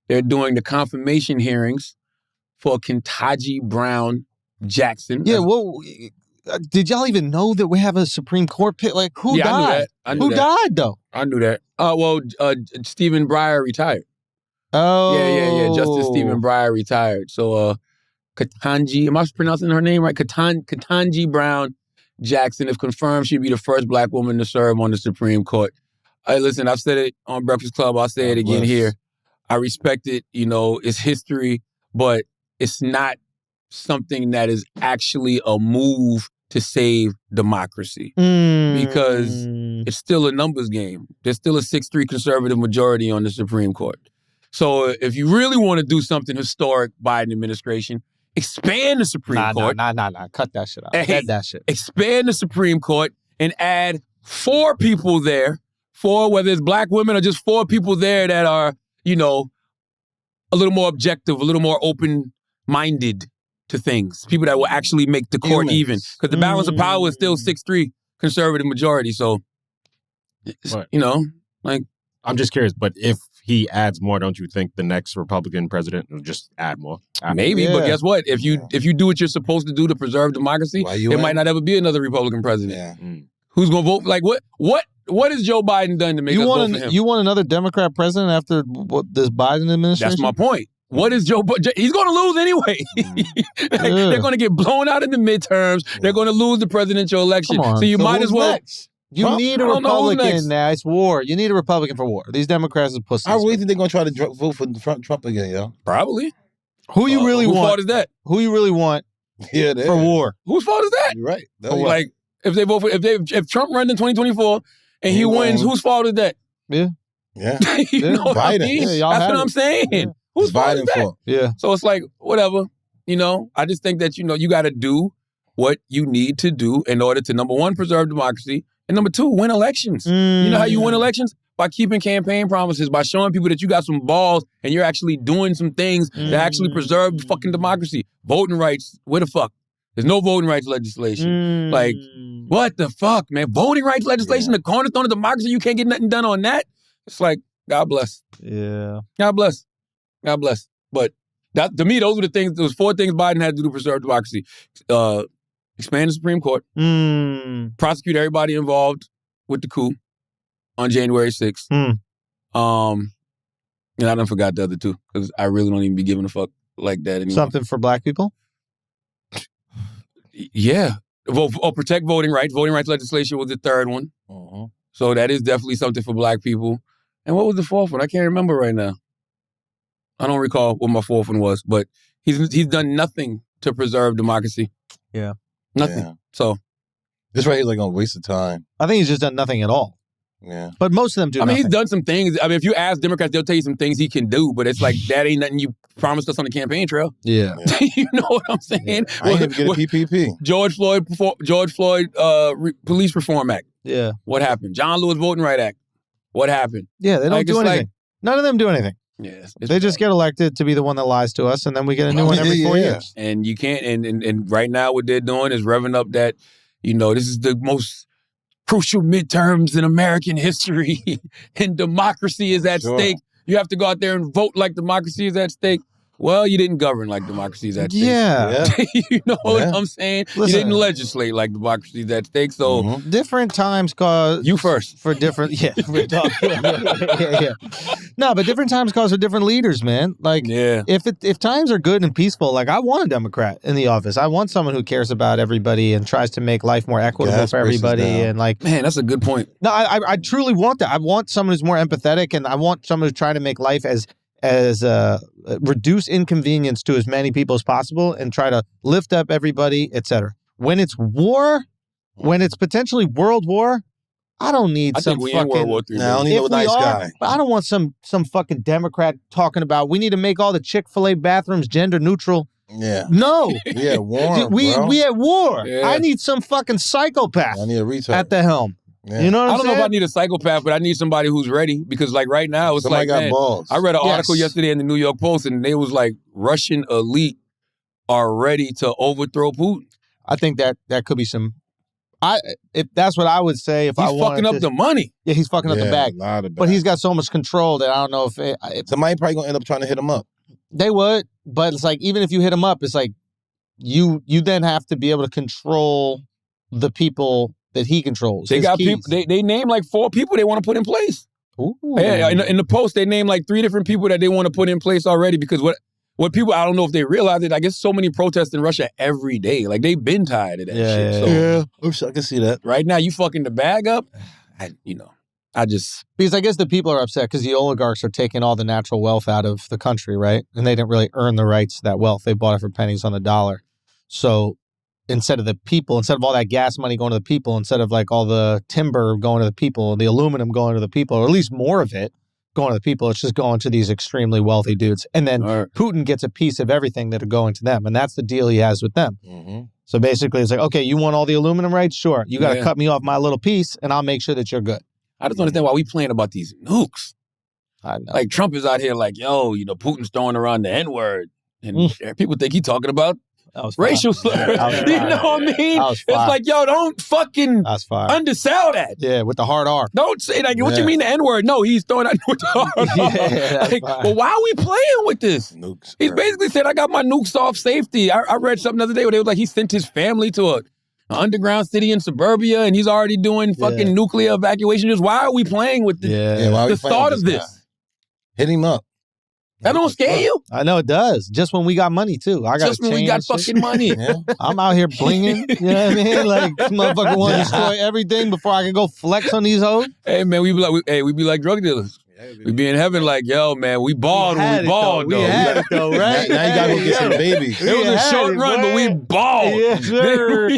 They're doing the confirmation hearings for Ketanji Brown Jackson. Yeah, well, did y'all even know that we have a Supreme Court pick? Like, who died? Who died, though? I knew that. Stephen Breyer retired. Oh. Yeah. Justice Stephen Breyer retired. So, Ketanji, am I pronouncing her name right? Ketanji Brown Jackson, if confirmed, she'd be the first black woman to serve on the Supreme Court. Listen, I've said it on Breakfast Club. I'll say it again here. I respect it. It's history, but it's not something that is actually a move to save democracy because it's still a numbers game. There's still a 6-3 conservative majority on the Supreme Court. So if you really want to do something historic, Biden administration, expand the Supreme Court. Nah. Cut that shit out. Cut that shit. Expand the Supreme Court and add 4 people there, 4, whether it's black women or just 4 people there that are, a little more objective, a little more open-minded to things. People that will actually make the court even. Because the balance of power is still 6-3 conservative majority. So, I'm just curious, but if he adds more, don't you think the next Republican president will just add more? Maybe, but guess what? If you do what you're supposed to do to preserve democracy, might not ever be another Republican president. Yeah. Who's going to vote? Like, what has Joe Biden done to make us vote for him? You want another Democrat president after this Biden administration? That's my point. What is Joe Biden? He's going to lose anyway. They're going to get blown out in the midterms. They're going to lose the presidential election. Come on. So you might as well. Next? You need a Republican now. It's war. You need a Republican for war. These Democrats are pussies. I really think they're going to try to vote for Trump again, yo. Probably. Who you really want? Whose fault is that? Who you really want for war? Whose fault is that? You're right. Like, if they vote for, if Trump runs in 2024 and he wins, whose fault is that? Yeah. You know what I mean? That's what I'm saying. Yeah. Whose fault is that? Fault. Yeah. So it's like, whatever. I just think that, you got to do what you need to do in order to, number one, preserve democracy, and number two, win elections. You know how you win elections? By keeping campaign promises, by showing people that you got some balls and you're actually doing some things that actually preserve fucking democracy. Voting rights, where the fuck? There's no voting rights legislation. Like, what the fuck, man? Voting rights legislation, the cornerstone of democracy, you can't get nothing done on that? It's like, God bless. Yeah. God bless. God bless. But that, to me, those were those 4 things Biden had to do to preserve democracy. Expand the Supreme Court. Prosecute everybody involved with the coup on January 6th. And I done forgot the other 2 because I really don't even be giving a fuck like that anymore. Something for black people? Yeah. Protect voting rights. Voting rights legislation was the 3rd one. So that is definitely something for black people. And what was the 4th one? I can't remember right now. I don't recall what my 4th one was, but he's done nothing to preserve democracy. Yeah. Nothing. Yeah. So this right here is like a waste of time. I think he's just done nothing at all. Yeah. But most of them do nothing. He's done some things. If you ask Democrats, they'll tell you some things he can do, but it's like, that ain't nothing you promised us on the campaign trail. Yeah. You know what I'm saying? Yeah. I ain't even get a PPP. George Floyd Police Reform Act. Yeah. What happened? John Lewis Voting Right Act. What happened? Yeah, they don't do anything. None of them do anything. Yeah, they just get elected to be the one that lies to us, and then we get a new one every 4 years. And you can't. And right now, what they're doing is revving up that, this is the most crucial midterms in American history, and democracy is at stake. You have to go out there and vote like democracy is at stake. Well, you didn't govern like democracy is at stake. Yeah. You know what I'm saying? Listen, you didn't legislate like democracy is at stake. So different times cause you first for different. Yeah. No, but different times cause for different leaders, man. Like, if times are good and peaceful, like I want a Democrat in the office. I want someone who cares about everybody and tries to make life more equitable for everybody. And like, man, that's a good point. No, I truly want that. I want someone who's more empathetic, and I want someone who's trying to make life as reduce inconvenience to as many people as possible and try to lift up everybody, etc. When it's war, when it's potentially world war, I don't need some fucking... World War III. I don't need no nice guy. I don't want some fucking Democrat talking about we need to make all the Chick-fil-A bathrooms gender neutral. Yeah. No. We at war, we at war. Yeah. I need some fucking psychopath I need a retard at the helm. Yeah. You know what I'm I don't saying? know if I need a psychopath, but I need somebody who's ready, because like right now, it's Somebody like, got balls. I read an article yesterday in the New York Post, and they was like, Russian elite are ready to overthrow Putin. I think that could be some... If that's what I would say. If He's I wanted fucking up the money. yeah, he's fucking up the bag. A lot of But he's got so much control that I don't know if somebody probably gonna end up trying to hit him up. they would. But it's like even if you hit him up, it's like you then have to be able to control the people that he controls. They his got keys. people. They name like 4 people they want to put in place. Ooh. Yeah, in the post they name like 3 different people that they want to put in place already because what people, I don't know if they realize it, I guess so many protests in Russia every day. Like they've been tired of that shit. So I can see that. right now you fucking the bag up. Because I guess the people are upset because the oligarchs are taking all the natural wealth out of the country, right? And they didn't really earn the rights to that wealth. They bought it for pennies on the dollar. So instead of all that gas money going to the people, instead of like all the timber going to the people, the aluminum going to the people, or at least more of it going to the people, it's just going to these extremely wealthy dudes. And then Putin gets a piece of everything that are going to them. And that's the deal he has with them. Mm-hmm. So basically it's like, okay, you want all the aluminum rights? Sure. You got to cut me off my little piece and I'll make sure that you're good. I just don't understand why we playing about these nukes. I know. Like Trump is out here like, yo, Putin's throwing around the N-word. And people think he's talking about racial slurs. You know what I mean? It's like, yo, don't fucking undersell that. Yeah, with the hard R. Don't say like, what you mean the N-word? No, he's throwing out with the hard R. Well, why are we playing with this? Nukes. He's basically said, I got my nukes off safety. I read something the other day where they was like, he sent his family to an underground city in suburbia and he's already doing fucking nuclear evacuation. Just why are we playing with this? The thought of this. Hit him up. That don't scare you? I know it does. Just when we got money, too. I got Just when we got fucking money. I'm out here blinging. You know what I mean? Like, motherfucker want to destroy everything before I can go flex on these hoes. Hey, man, we be like drug dealers. We be in heaven like, yo, man, we balled when we balled, though. We had it, though, right? Now you got to go get some babies. It was a short run, but we balled. Yeah, sure.